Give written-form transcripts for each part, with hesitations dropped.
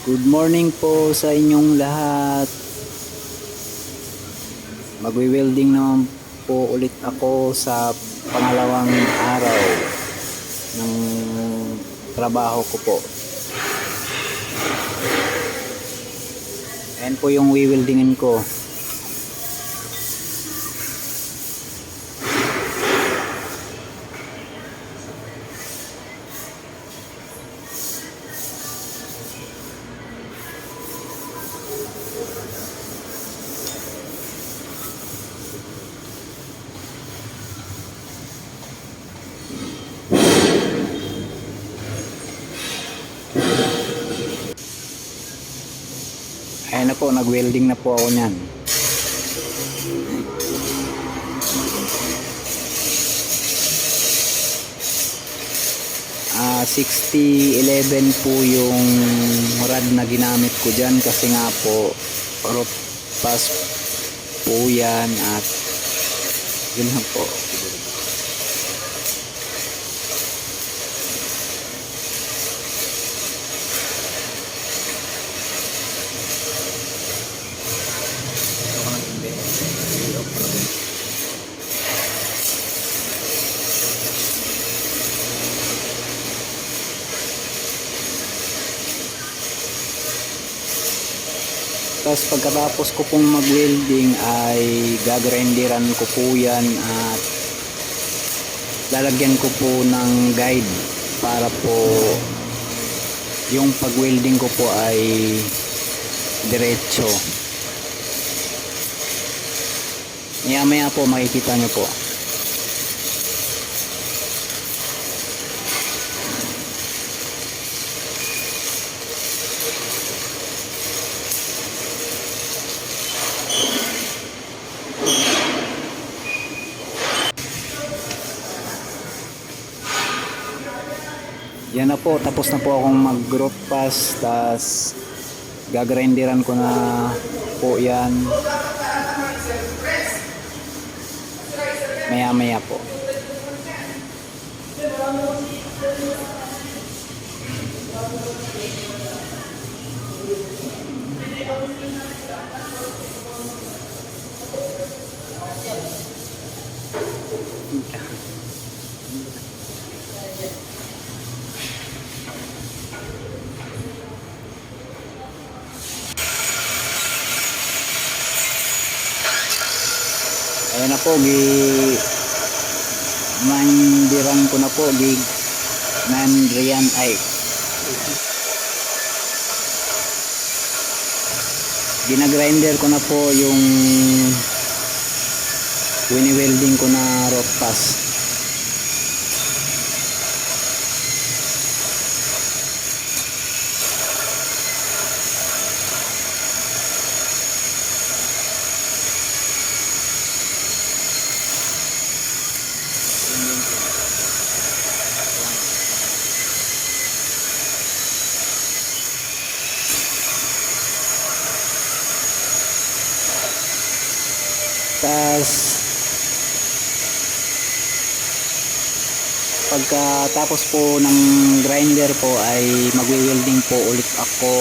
Good morning po sa inyong lahat. Magwi-welding naman po ulit ako sa pangalawang araw ng trabaho ko po. Ayan po yung wi-weldingin ko. Ayan na po, nag-welding na po ako niyan. Ah, 6011 po yung rod na ginamit ko dyan kasi nga po root pass po yan at yun lang po. Tapos pagkatapos ko pong mag-welding ay gagrinderan ko po yan at lalagyan ko po ng guide para po yung pag-welding ko po ay diretso. Maya po makikita nyo po. Yan na po, tapos na po akong mag-root pass, tas gagrinderan ko na po yan maya po. Ayan na po, mandiran ko na po, mandrian ay ginagrinder ko na po yung wini-welding ko na root pass. Tas pagkatapos po ng grinder po ay magwi-welding po ulit ako.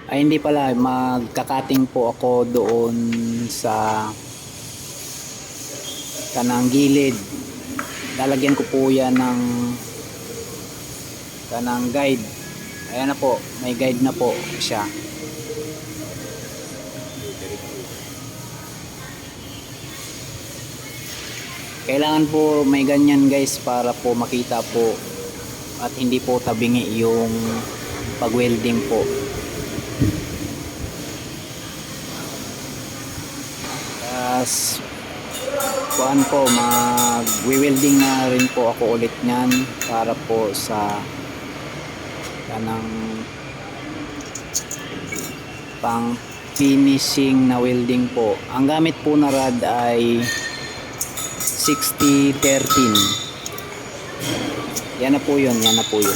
Ay hindi pala, magkakating po ako doon sa kanang gilid. Lalagyan ko po yan ng kanang guide. Ayan na po, may guide na po siya. Kailangan po may ganyan guys para po makita po at hindi po tabingi yung pag-welding po. Tapos kuhaan po, mag-welding na rin po ako ulit nyan para po sa kanang pang finishing na welding po. Ang gamit po na rod ay 6013. Yan na po yun, yan na po yun.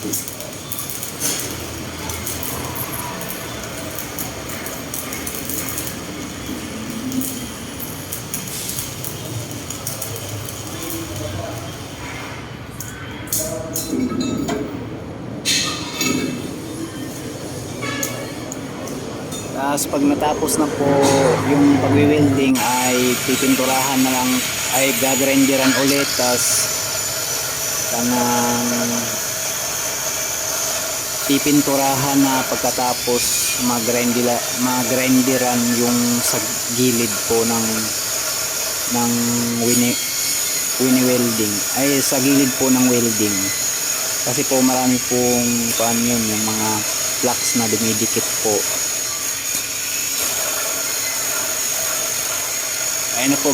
Tapos pag natapos na po yung pagwi-welding ay pipinturahan na lang, ay gagrinderan ulit. Tapos kanang pipinturahan na pagkatapos magrinderan yung sa gilid po ng welding, ay sa gilid po ng welding, kasi po marami pong yun, yung mga flux na dumidikit po. Ayun na po,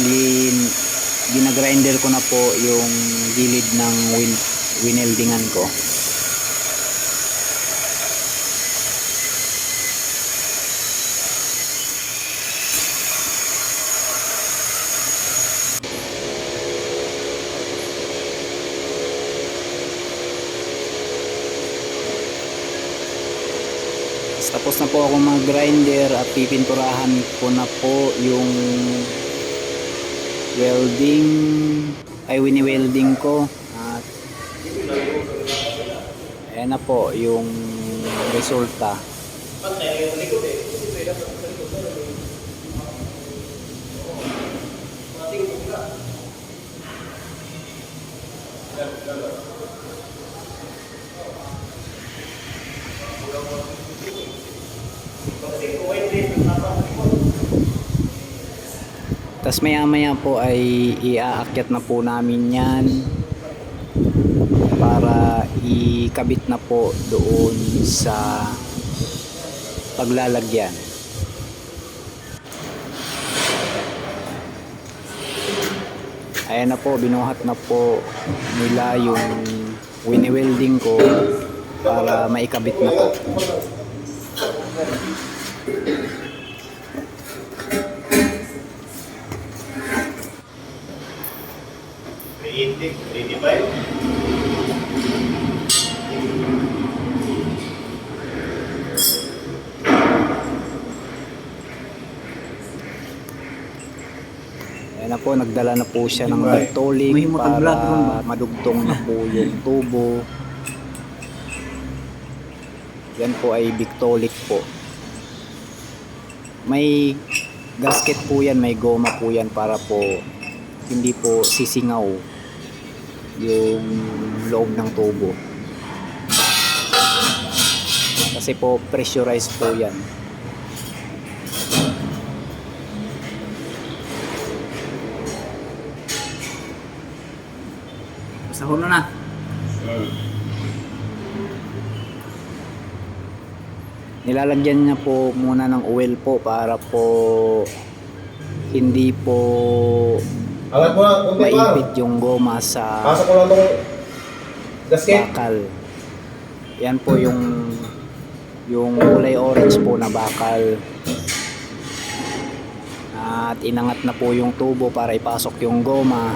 ginagrinder ko na po yung gilid ng wineldingan ko. Tapos na po ako mag-grinder at pipinturahan ko na po yung wini-welding ko, at ayan na po yung resulta. Tapos maya po ay iaakyat na po namin yan para ikabit na po doon sa paglalagyan. Ayan na po, binuhat na po nila yung wini-welding ko para maikabit na po. Ayan na po, nagdala na po siya ng Victolic para madugtong na po yung tubo. Yan po ay Victolic po. May gasket po yan, may goma po yan para po hindi po sisingaw yung loob ng tubo. Kasi po pressurized po yan. Sahon na. Nilalagyan niya po muna ng oil po para po hindi po maipit yung goma sa bakal. Yan po yung kulay orange po na bakal. At inangat na po yung tubo para ipasok yung goma.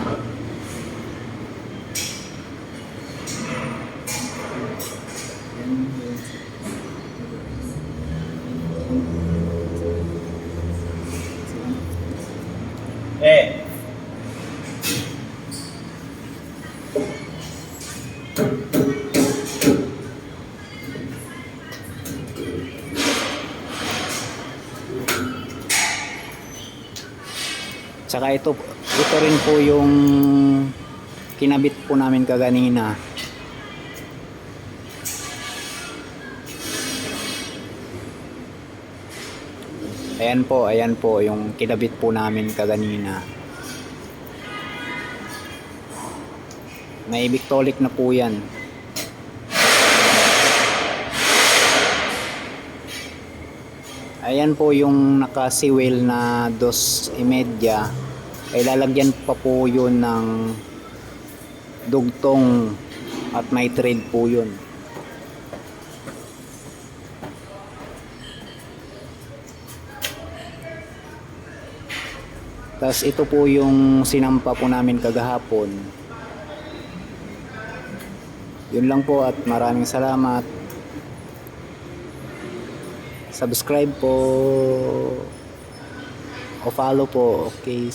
Tsaka ito rin po yung kinabit po namin kaganina. Ayan po yung kinabit po namin kaganina. May Victolic na po yan. Ayan po yung naka-seawell na 2.5. Ay lalagyan pa po yun ng dugtong at may thread po yun. Tapos ito po yung sinampa po namin kagahapon. Yun lang po at maraming salamat. Subscribe po o follow po. Okay.